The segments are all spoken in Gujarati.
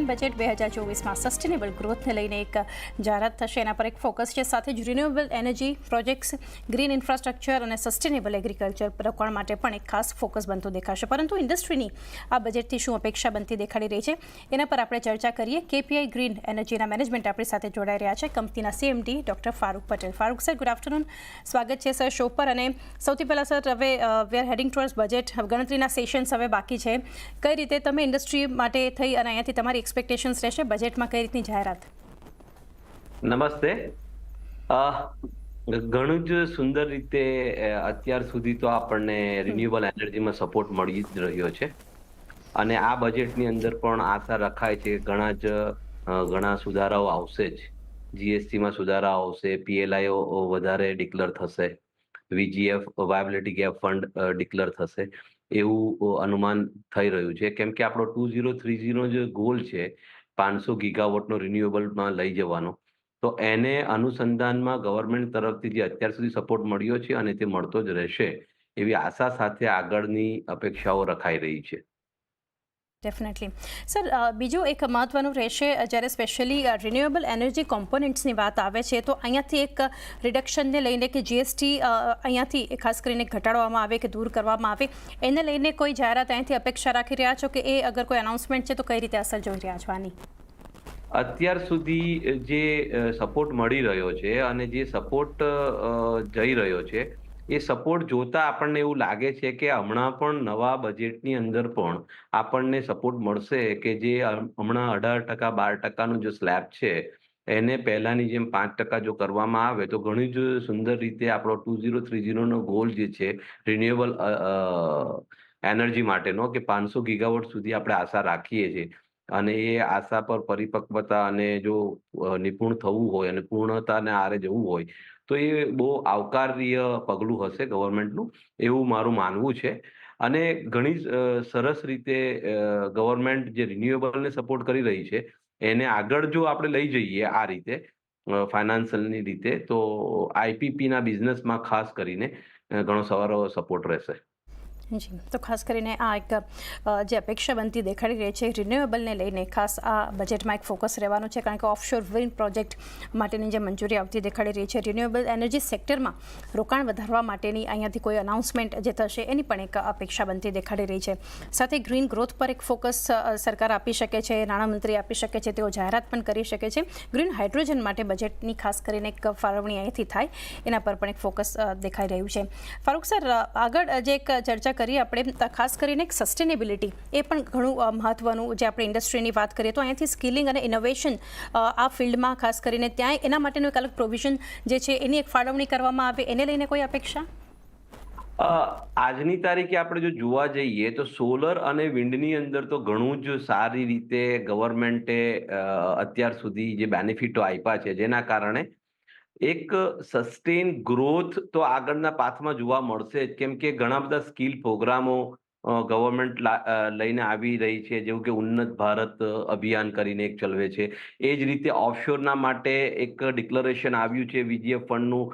યુનિયન બજેટ 2024માં સસ્ટેનેબલ ગ્રોથને લઈને એક જાહેરાત થશે. એના પર એક ફોકસ છે. સાથે જ renewable energy projects, green infrastructure અને સસ્ટેનેબલ એગ્રીકલ્ચર રોકાણ માટે પણ એક ખાસ ફોકસ બનતો દેખાશે. પરંતુ ઇન્ડસ્ટ્રીની આ બજેટથી શું અપેક્ષા બનતી દેખાડી રહી છે, એના પર આપણે ચર્ચા કરીએ. કેપીઆઈ ગ્રીન એનર્જીના મેનેજમેન્ટ આપણી સાથે જોડાઈ રહ્યા છે, કંપનીના CMD doctor Farooq Patel. Farooq sir, good afternoon. સ્વાગત છે સર શો પર. અને સૌથી પહેલાં સર, હવે we are heading towards budget. ગણતરીના સેશન્સ હવે બાકી છે. કઈ રીતે તમે ઇન્ડસ્ટ્રી માટે થઈ અને અહીંયાથી તમારી એક્સપેક્ટેશન્સ રહેશે બજેટમાં, કઈ રીતની જાહેરાત? નમસ્તે. ઘણું જ સુંદર રીતે અત્યાર સુધી તો આપણને રિન્યુએબલ એનર્જીમાં સપોર્ટ મળી જ રહ્યો છે અને આ બજેટની અંદર પણ આશા રખાય છે ઘણા સુધારાઓ આવશે જ. જીએસટીમાં સુધારા આવશે, પીએલઆઈઓ વધારે ડિક્લેર થશે, વીજીએફ વાયબિલિટી ગેપ ફંડ ડિક્લેર થશે એવું અનુમાન થઈ રહ્યું છે. કેમ કે આપણો 2030 જે ગોલ છે 500 ગીગાવોટનો રિન્યુએબલમાં લઈ જવાનો, તો એને અનુસંધાનમાં ગવર્મેન્ટ તરફથી જે અત્યાર સુધી સપોર્ટ મળ્યો છે અને તે મળતો જ રહેશે એવી આશા સાથે આગળની અપેક્ષાઓ રખાઈ રહી છે. ડેફિનેટલી સર, બીજું એક મહત્વનું રહેશે, જ્યારે સ્પેશિયલી રિન્યુએબલ એનર્જી કોમ્પોનન્ટ્સની વાત આવે છે તો અહીંયાથી એક રિડક્શનને લઈને કે જીએસટી અહીંયાથી ખાસ કરીને ઘટાડવામાં આવે કે દૂર કરવામાં આવે, એને લઈને કોઈ જાહેરાત અહીંથી અપેક્ષા રાખી રહ્યા છો કે એ અગર કોઈ અનાઉન્સમેન્ટ છે તો કઈ રીતે અસર જોઈ રહ્યા છો આની? અત્યાર સુધી જે સપોર્ટ મળી રહ્યો છે અને જે સપોર્ટ જઈ રહ્યો છે એ સપોર્ટ જોતા આપણને એવું લાગે છે કે હમણાં પણ નવા બજેટની અંદર પણ આપણને સપોર્ટ મળશે કે જે હમણાં 18% 12%નું જે સ્લેબ છે એને પહેલાની જેમ 5% જો કરવામાં આવે તો ઘણી જ સુંદર રીતે આપણો 2030નો ગોલ જે છે રિન્યુએબલ એનર્જી માટેનો કે 500 ગીગાવોટ સુધી આપણે આશા રાખીએ છીએ અને એ આશા પર પરિપક્વતા અને જો નિપુણ થવું હોય અને પૂર્ણતાને આરે જવું હોય તો એ બહુ આવકાર્ય પગલું હશે ગવર્મેન્ટનું, એવું મારું માનવું છે. અને ઘણી સરસ રીતે ગવર્મેન્ટ જે રિન્યુએબલને સપોર્ટ કરી રહી છે એને આગળ જો આપણે લઈ જઈએ આ રીતે ફાઇનાન્શિયલની રીતે, તો આઈપીપીના બિઝનેસમાં ખાસ કરીને ઘણો સારો સપોર્ટ રહેશે. જી, તો ખાસ કરીને આ એક જે અપેક્ષા બનતી દેખાડી રહી છે રિન્યુએબલને લઈને, ખાસ આ બજેટમાં એક ફોકસ રહેવાનું છે. કારણ કે ઓફશોર વિન્ડ પ્રોજેક્ટ માટેની જે મંજૂરી આવતી દેખાડી રહી છે, રિન્યુએબલ એનર્જી સેક્ટરમાં રોકાણ વધારવા માટેની અહીંયાથી કોઈ અનાઉન્સમેન્ટ જે થશે એની પણ એક અપેક્ષા બનતી દેખાડી રહી છે. સાથે ગ્રીન ગ્રોથ પર એક ફોકસ સરકાર આપી શકે છે, નાણામંત્રી આપી શકે છે, તેઓ જાહેરાત પણ કરી શકે છે. ગ્રીન હાઇડ્રોજન માટે બજેટની ખાસ કરીને એક ફાળવણી અહીંથી થાય એના પર પણ એક ફોકસ દેખાઈ રહ્યું છે. ફારૂક સર, આગળ જે એક ચર્ચા કરીએ આપણે, ખાસ કરીને એક સસ્ટેનેબિલિટી, એ પણ ઘણું મહત્વનું. જે આપણે ઇન્ડસ્ટ્રીની વાત કરીએ તો અહીંયાથી સ્કિલિંગ અને ઇનોવેશન આ ફિલ્ડમાં ખાસ કરીને ત્યાં એના માટેનું એક અલગ પ્રોવિઝન જે છે એની એક ફાળવણી કરવામાં આવે, એને લઈને કોઈ અપેક્ષા? આજની તારીખે આપણે જો જોવા જઈએ તો સોલર અને વિન્ડની અંદર તો ઘણું જ સારી રીતે ગવર્મેન્ટે અત્યાર સુધી જે બેનિફિટો આપ્યા છે જેના કારણે એક સસ્ટેન ગ્રોથ તો આગળના પાથમાં જોવા મળશે જ. કેમ કે ઘણા બધા સ્કિલ પ્રોગ્રામો ગવર્મેન્ટ લઈને આવી રહી છે, જેવું કે ઉન્નત ભારત અભિયાન કરીને એક ચલાવે છે. એ જ રીતે ઓફશોરના માટે એક ડિક્લેરેશન આવ્યું છે વીજીએફ ફંડનું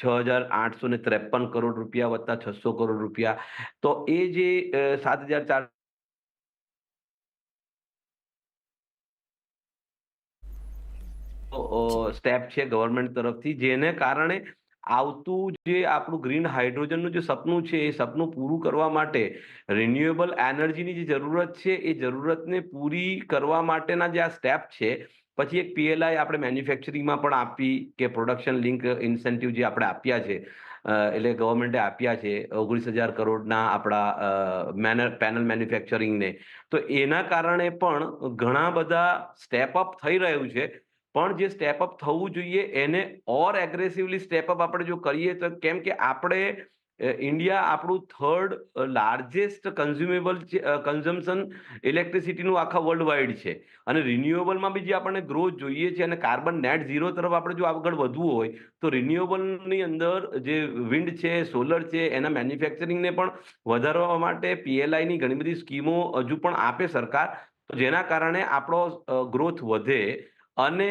6,853 કરોડ રૂપિયા વત્તા 600 કરોડ રૂપિયા. તો એ જે 7,400 સ્ટેપ છે ગવર્મેન્ટ તરફથી, જેને કારણે આવતું જે આપણું ગ્રીન હાઇડ્રોજનનું જે સપનું છે એ સપનું પૂરું કરવા માટે રિન્યુએબલ એનર્જીની જે જરૂરત છે એ જરૂરતને પૂરી કરવા માટેના જે આ સ્ટેપ છે. પછી એક પીએલઆઈ આપણે મેન્યુફેક્ચરિંગમાં પણ આપી કે પ્રોડક્શન લિંક ઇન્સેન્ટિવ જે આપણે આપ્યા છે, એટલે ગવર્મેન્ટે આપ્યા છે 19,000 કરોડના આપણા પેનલ મેન્યુફેક્ચરિંગને, તો એના કારણે પણ ઘણા બધા સ્ટેપ અપ થઈ રહ્યું છે. પણ જે સ્ટેપઅપ થવું જોઈએ એને ઓર એગ્રેસિવલી સ્ટેપઅપ આપણે જો કરીએ તો, કેમ કે આપણે ઇન્ડિયા આપણું 3rd લાર્જેસ્ટ કન્ઝમ્પશન ઇલેક્ટ્રિસિટીનું આખા વર્લ્ડ વાઇડ છે અને રિન્યુએબલમાં બી જે આપણને ગ્રોથ જોઈએ છે અને કાર્બન નેટ ઝીરો તરફ આપણે જો આગળ વધવું હોય તો રિન્યુએબલની અંદર જે વિન્ડ છે, સોલર છે, એના મેન્યુફેક્ચરિંગને પણ વધારવા માટે પીએલઆઈની ઘણી બધી સ્કીમો હજુ પણ આપે સરકાર, જેના કારણે આપણો ગ્રોથ વધે. અને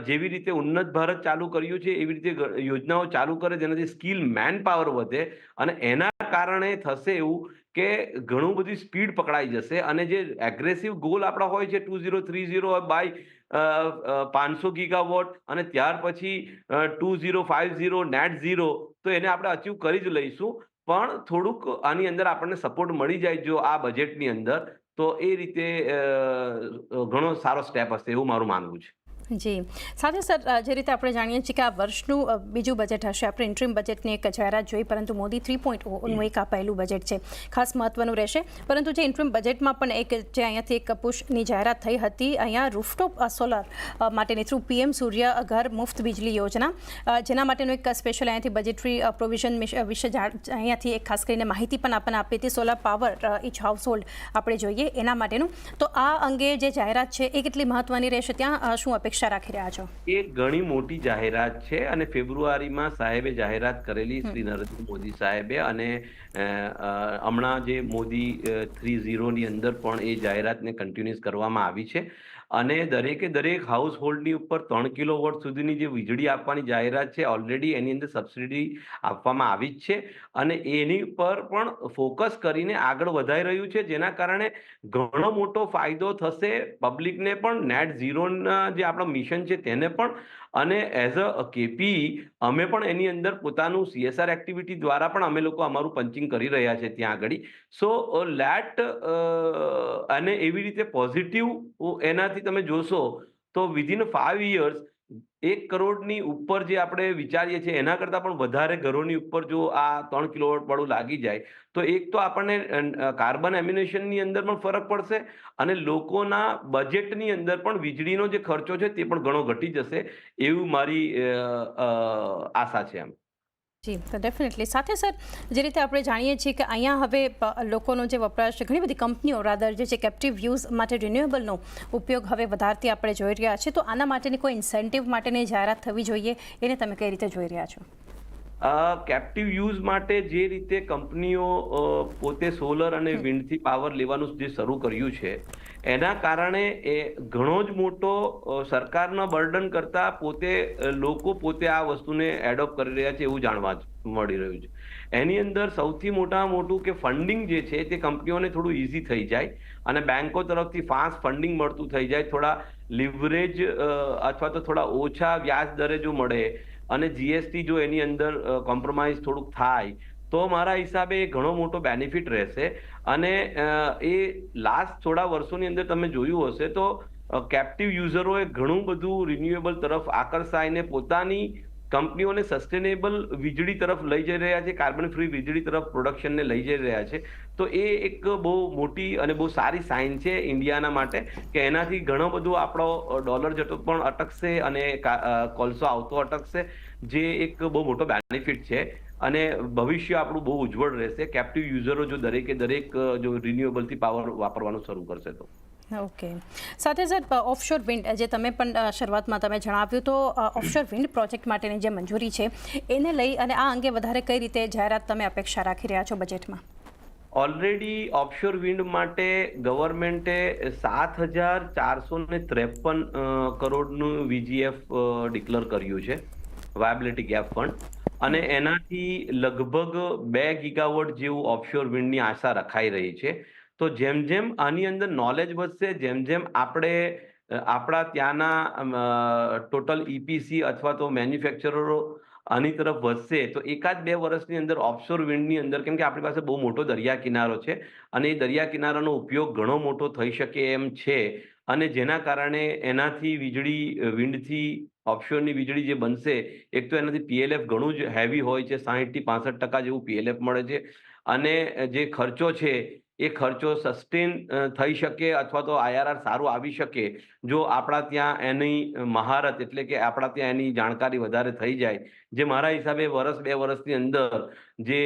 જેવી રીતે ઉન્નત ભારત ચાલુ કર્યું છે એવી રીતે યોજનાઓ ચાલુ કરે જેનાથી સ્કિલ મેન પાવર વધે અને એના કારણે થશે એવું કે ઘણું બધી સ્પીડ પકડાઈ જશે અને જે એગ્રેસિવ ગોલ આપણા હોય છે 2030 બાય 500 ગીગાવોટ અને ત્યાર પછી 2050 નેટ ઝીરો, તો એને આપણે અચીવ કરી જ લઈશું. પણ થોડુંક આની અંદર આપણને સપોર્ટ મળી જાય જો આ બજેટની અંદર, તો એ રીતે ઘણો સારો સ્ટેપ હશે એવું મારું માનવું છે. જી, સાથે સર જે રીતે આપણે જાણીએ છીએ કે આ વર્ષનું બીજું બજેટ હશે. આપણે ઇન્ટ્રીમ બજેટની એક જાહેરાત જોઈ, પરંતુ મોદી 3.0નું એક આ પહેલું બજેટ છે, ખાસ મહત્વનું રહેશે. પરંતુ જે ઇન્ટ્રીમ બજેટમાં પણ એક જે અહીંયાથી એક પુશની જાહેરાત થઈ હતી, અહીંયા રૂફટોપ સોલર માટેની થ્રુ પીએમ સૂર્ય ઘર મુફ્ત વીજળી યોજના, જેના માટેનું એક સ્પેશિયલ અહીંયાથી બજેટરી પ્રોવિઝન વિશે અહીંયાથી એક ખાસ કરીને માહિતી પણ આપણને આપી હતી. Solar power each household આપણે જોઈએ એના માટેનું. તો આ અંગે જે જાહેરાત છે એ કેટલી મહત્વની રહેશે, ત્યાં શું અપેક્ષા રાખી રહ્યા છો? એ ઘણી મોટી જાહેરાત છે અને ફેબ્રુઆરીમાં સાહેબે જાહેરાત કરેલી, શ્રી નરેન્દ્ર મોદી સાહેબે, અને હમણાં જે મોદી 3.0ની અંદર પણ એ જાહેરાતને કન્ટિન્યુઅસ કરવામાં આવી છે. અને દરેકે દરેક હાઉસ હોલ્ડની ઉપર 3 કિલોવોટ સુધીની જે વીજળી આપવાની જાહેરાત છે, ઓલરેડી એની અંદર સબસિડી આપવામાં આવી જ છે અને એની ઉપર પણ ફોકસ કરીને આગળ વધાઈ રહ્યું છે, જેના કારણે ઘણો મોટો ફાયદો થશે પબ્લિકને પણ, નેટ ઝીરોના જે આપણા મિશન છે તેને પણ. અને એઝ અ કેપી અમે પણ એની અંદર પોતાનું CSR એક્ટિવિટી દ્વારા પણ અમે લોકો અમારું પંચિંગ કરી રહ્યા છે ત્યાં આગળ. સો લેટ અને એવી રીતે પોઝિટિવ એનાથી તમે જોશો તો વિધિન 5 years 1 કરોડની ઉપર જે આપણે વિચારીએ છીએ એના કરતાં પણ વધારે ઘરોની ઉપર જો આ 3 કિલોવોટ વાળું લાગી જાય, તો એક તો આપણને કાર્બન એમિનેશનની અંદર પણ ફરક પડશે અને લોકોના બજેટની અંદર પણ વીજળીનો જે ખર્ચો છે તે પણ ઘણો ઘટી જશે, એવું મારી આશા છે એમ. જી, તો ડેફિનેટલી. સાથે સર, જે રીતે આપણે જાણીએ છીએ કે અહીંયા હવે લોકોનો જે વપરાશ છે, ઘણી બધી કંપનીઓ રાદર જે છે કેપ્ટિવ યુઝ માટે રિન્યુએબલનો ઉપયોગ હવે વધારતી આપણે જોઈ રહ્યા છીએ. તો આના માટેની કોઈ ઇન્સેન્ટિવ માટેની જાહેરાત થવી જોઈએ, એને તમે કઈ રીતે જોઈ રહ્યા છો? કેપ્ટિવ યુઝ માટે જે રીતે કંપનીઓ પોતે સોલર અને વિન્ડથી પાવર લેવાનું જે શરૂ કર્યું છે, એના કારણે એ ઘણો જ મોટો સરકારના બર્ડન કરતા લોકો પોતે આ વસ્તુને એડોપ્ટ કરી રહ્યા છે એવું જાણવા મળી રહ્યું છે. એની અંદર સૌથી મોટું કે ફંડિંગ જે છે તે કંપનીઓને થોડું ઇઝી થઈ જાય અને બેંકો તરફથી ફાસ્ટ ફંડિંગ મળતું થઈ જાય, થોડા લિવરેજ અથવા તો થોડા ઓછા વ્યાજ દરે જો મળે અને જીએસટી જો એની અંદર કોમ્પ્રોમાઇઝ થોડુંક થાય, તો મારા હિસાબે ઘણો મોટો બેનિફિટ રહેશે. અને એ લાસ્ટ થોડા વર્ષોની અંદર તમે જોયું હશે તો કેપ્ટિવ યુઝરોએ ઘણું બધું રિન્યુએબલ તરફ આકર્ષાઈને પોતાની કંપનીઓને સસ્ટેનેબલ વીજળી તરફ લઈ જઈ રહ્યા છે, કાર્બન ફ્રી વીજળી તરફ પ્રોડક્શનને લઈ જઈ રહ્યા છે. તો એ એક બહુ મોટી અને બહુ સારી સાઇન છે ઇન્ડિયાના માટે, કે એનાથી ઘણો બધો આપણો ડોલર જતો પણ અટકશે અને કોલસો આવતો અટકશે, જે એક બહુ મોટો બેનિફિટ છે. અને ભવિષ્ય આપણું બહુ ઉજ્જવળ રહેશે કેપ્ટિવ યુઝરો જો દરેકે દરેક જો રિન્યુએબલથી પાવર વાપરવાનું શરૂ કરશે તો. ઓકે. સાથે સર, ઓફશોર વિન્ડ જે તમે પણ શરૂઆતમાં તમે જણાવ્યું, તો ઓફશોર વિન્ડ પ્રોજેક્ટ માટેની જે મંજૂરી છે એને લઈ અને આ અંગે વધારે કઈ રીતે જાહેરાત તમે અપેક્ષા રાખી રહ્યા છો બજેટમાં? ઓલરેડી ઓફશોર વિન્ડ માટે ગવર્મેન્ટે 7,453 કરોડનું VGF ડિક્લેર કર્યું છે, વાયબિલિટી ગેપ ફંડ, અને એનાથી લગભગ 2 ગીગાવોટ જેવું ઓફશોર વિન્ડની આશા રખાઈ રહી છે. તો જેમ જેમ આની અંદર નોલેજ વધશે, જેમ જેમ આપણે આપણા ત્યાંના ટોટલ EPC અથવા તો મેન્યુફેક્ચરરો આની તરફ વધશે, તો 1-2 વર્ષની અંદર ઓફશોર વિન્ડની અંદર, કેમ કે આપણી પાસે બહુ મોટો દરિયા કિનારો છે અને એ દરિયા કિનારાનો ઉપયોગ ઘણો મોટો થઈ શકે એમ છે, અને જેના કારણે એનાથી વિન્ડથી ઓફશોરની વીજળી જે બનશે, એક તો એનાથી PLF ઘણું જ હેવી હોય છે, 60% થી 65% જેવું PLF મળે છે, અને જે ખર્ચો છે એ ખર્ચો સસ્ટેન થઈ શકે અથવા તો IRR સારું આવી શકે જો આપણા ત્યાં એની મહારત, એટલે કે આપણા ત્યાં એની જાણકારી વધારે થઈ જાય, જે મારા હિસાબે 1-2 વર્ષની અંદર જે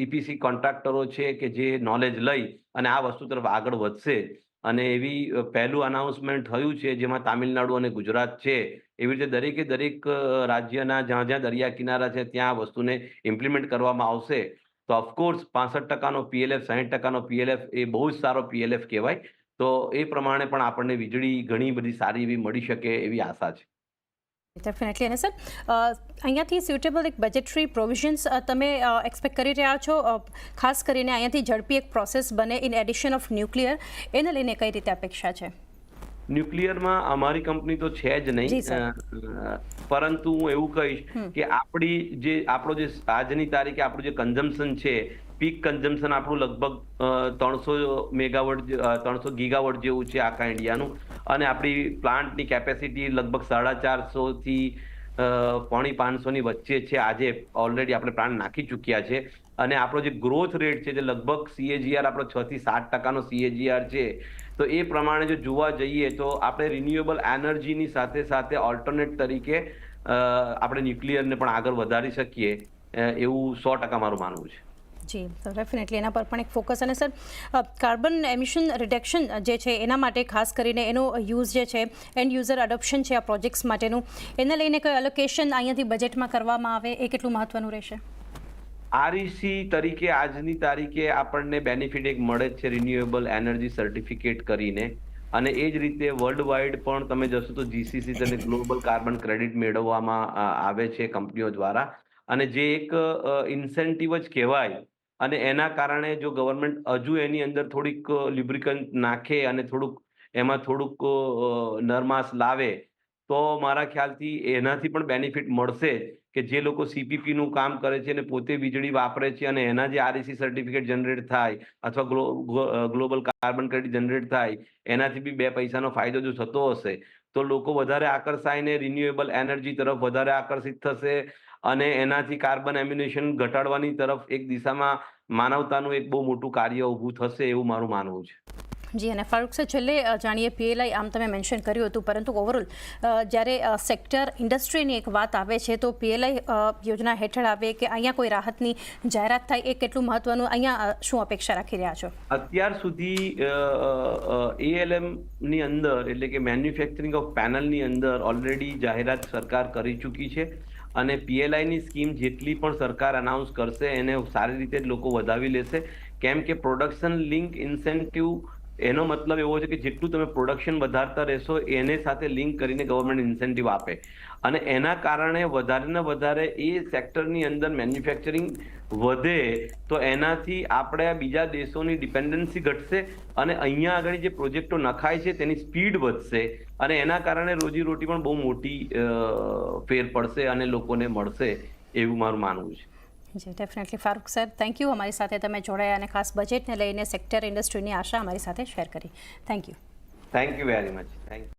EPC કોન્ટ્રાક્ટરો છે કે જે નોલેજ લઈ અને આ વસ્તુ તરફ આગળ વધશે, અને એવી પહેલું અનાઉન્સમેન્ટ થયું છે જેમાં તામિલનાડુ અને ગુજરાત છે, એવી રીતે દરેકે દરેક રાજ્યના જ્યાં જ્યાં દરિયા કિનારા છે ત્યાં આ વસ્તુને ઇમ્પ્લિમેન્ટ કરવામાં આવશે, તો ઓફકોર્સ 65%નો PLF, 60%નો PLF એ બહુ જ સારો PLF કહેવાય. તો એ પ્રમાણે પણ આપણને વીજળી ઘણી બધી સારી એવી મળી શકે એવી આશા છે. ડેફિનેટલી. અને સર અહીંયાથી સ્યુટેબલ એક બજેટરી પ્રોવિઝન્સ તમે એક્સપેક્ટ કરી રહ્યા છો, ખાસ કરીને અહીંયાથી ઝડપી એક પ્રોસેસ બને ઇન એડિશન ઓફ ન્યુક્લિયર, એને લઈને કઈ રીતે અપેક્ષા છે? ન્યુક્લિયરમાં અમારી કંપની તો છે જ જી સર. નહીં, પરંતુ હું એવું કહીશ કે આપણો જે આજની તારીખે આપણું જે કન્ઝમ્પશન છે, પીક કન્ઝમ્પશન આપણું લગભગ 300 ગીગાવોટ જેવું છે આખા ઇન્ડિયાનું, અને આપણી પ્લાન્ટની કેપેસિટી લગભગ 450 થી 550 ની વચ્ચે છે. આજે ઓલરેડી આપણે પ્લાન્ટ નાખી ચૂક્યા છે, અને આપણો જે ગ્રોથ રેટ છે જે લગભગ CAGR આપણો 6 થી 7% CAGR છે. તો એ પ્રમાણે જો જોવા જઈએ તો આપણે રિન્યુએબલ એનર્જીની સાથે સાથે ઓલ્ટરનેટ તરીકે આપણે ન્યુક્લિયરને પણ આગળ વધારી શકીએ, એવું 100% મારું માનવું છે. જી, તો ડેફિનેટલી એના પર પણ એક ફોકસ. અને સર કાર્બન એમિશન રિડક્શન જે છે એના માટે ખાસ કરીને એનો યુઝ જે છે, એન્ડ યુઝર અડોપ્શન છે આ પ્રોજેક્ટ્સ માટેનું, એને લઈને કોઈ એલોકેશન અહીંયાથી બજેટમાં કરવામાં આવે એ કેટલું મહત્વનું રહેશે? REC તરીકે આજની તારીખે આપણને બેનિફિટ એક મળે જ છે રિન્યુએબલ એનર્જી સર્ટિફિકેટ કરીને, અને એ જ રીતે વર્લ્ડ વાઇડ પણ તમે જશો તો GCC અને ગ્લોબલ કાર્બન ક્રેડિટ મેળવવામાં આવે છે કંપનીઓ દ્વારા, અને જે એક ઇન્સેન્ટિવ જ કહેવાય. અને એના કારણે જો ગવર્મેન્ટ હજુ એની અંદર થોડીક લ્યુબ્રિકન્ટ નાખે અને એમાં થોડુંક નરમાશ લાવે તો મારા ખ્યાલથી એનાથી પણ બેનિફિટ મળશે કે જે લોકો CPP નું કામ કરે છે અને પોતે વીજળી વાપરે છે, અને એના જે REC સર્ટિફિકેટ જનરેટ થાય અથવા ગ્લોબલ કાર્બન ક્રેડિટ જનરેટ થાય, એનાથી બી 2 પૈસાનો ફાયદો જો થતો હશે તો લોકો વધારે આકર્ષાઈને રિન્યુએબલ એનર્જી તરફ વધારે આકર્ષિત થશે, અને એનાથી કાર્બન એમિનેશન ઘટાડવાની તરફ એક દિશામાં માનવતાનું એક બહુ મોટું કાર્ય ઊભું થશે, એવું મારું માનવું છે. જી, અને ફારૂક સર, છેલ્લે જાણીએ PLI આમ તમે મેન્શન કર્યું હતું, પરંતુ ઓવરઓલ જ્યારે સેક્ટર ઇન્ડસ્ટ્રીની એક વાત આવે છે તો PLI યોજના હેઠળ આવે કે અહીંયા કોઈ રાહતની જાહેરાત થાય, એ કેટલું મહત્વનું, અહીંયા શું અપેક્ષા રાખી રહ્યા છો? અત્યાર સુધી ALM ની અંદર એટલે કે મેન્યુફેક્ચરિંગ ઓફ પેનલની અંદર ઓલરેડી જાહેરાત સરકાર કરી ચૂકી છે, અને PLI ની સ્કીમ જેટલી પણ સરકાર અનાઉન્સ કરશે એને સારી રીતે જ લોકો વધાવી લેશે, કેમ કે પ્રોડક્શન લિંક ઇન્સેન્ટિવ એનો મતલબ એવો છે કે જેટલું તમે પ્રોડક્શન વધારતા રહેશો એને સાથે લિંક કરીને ગવર્મેન્ટ ઇન્સેન્ટિવ આપે, અને એના કારણે વધારે ને વધારે એ સેક્ટરની અંદર મેન્યુફેક્ચરિંગ વધે તો એનાથી આપણે બીજા દેશોની ડિપેન્ડન્સી ઘટશે, અને અહીંયા આગળ જે પ્રોજેક્ટો નખાય છે તેની સ્પીડ વધશે, અને એના કારણે રોજીરોટી પણ બહુ મોટી ફેર પડશે અને લોકોને મળશે, એવું મારું માનવું છે. જી, definitely. Farooq sir, thank you અમારી સાથે તમે જોડાયા અને ખાસ બજેટને લઈને સેક્ટર ઇન્ડસ્ટ્રીની આશા અમારી સાથે શેર કરી. Thank you. Thank you very much. Thank you.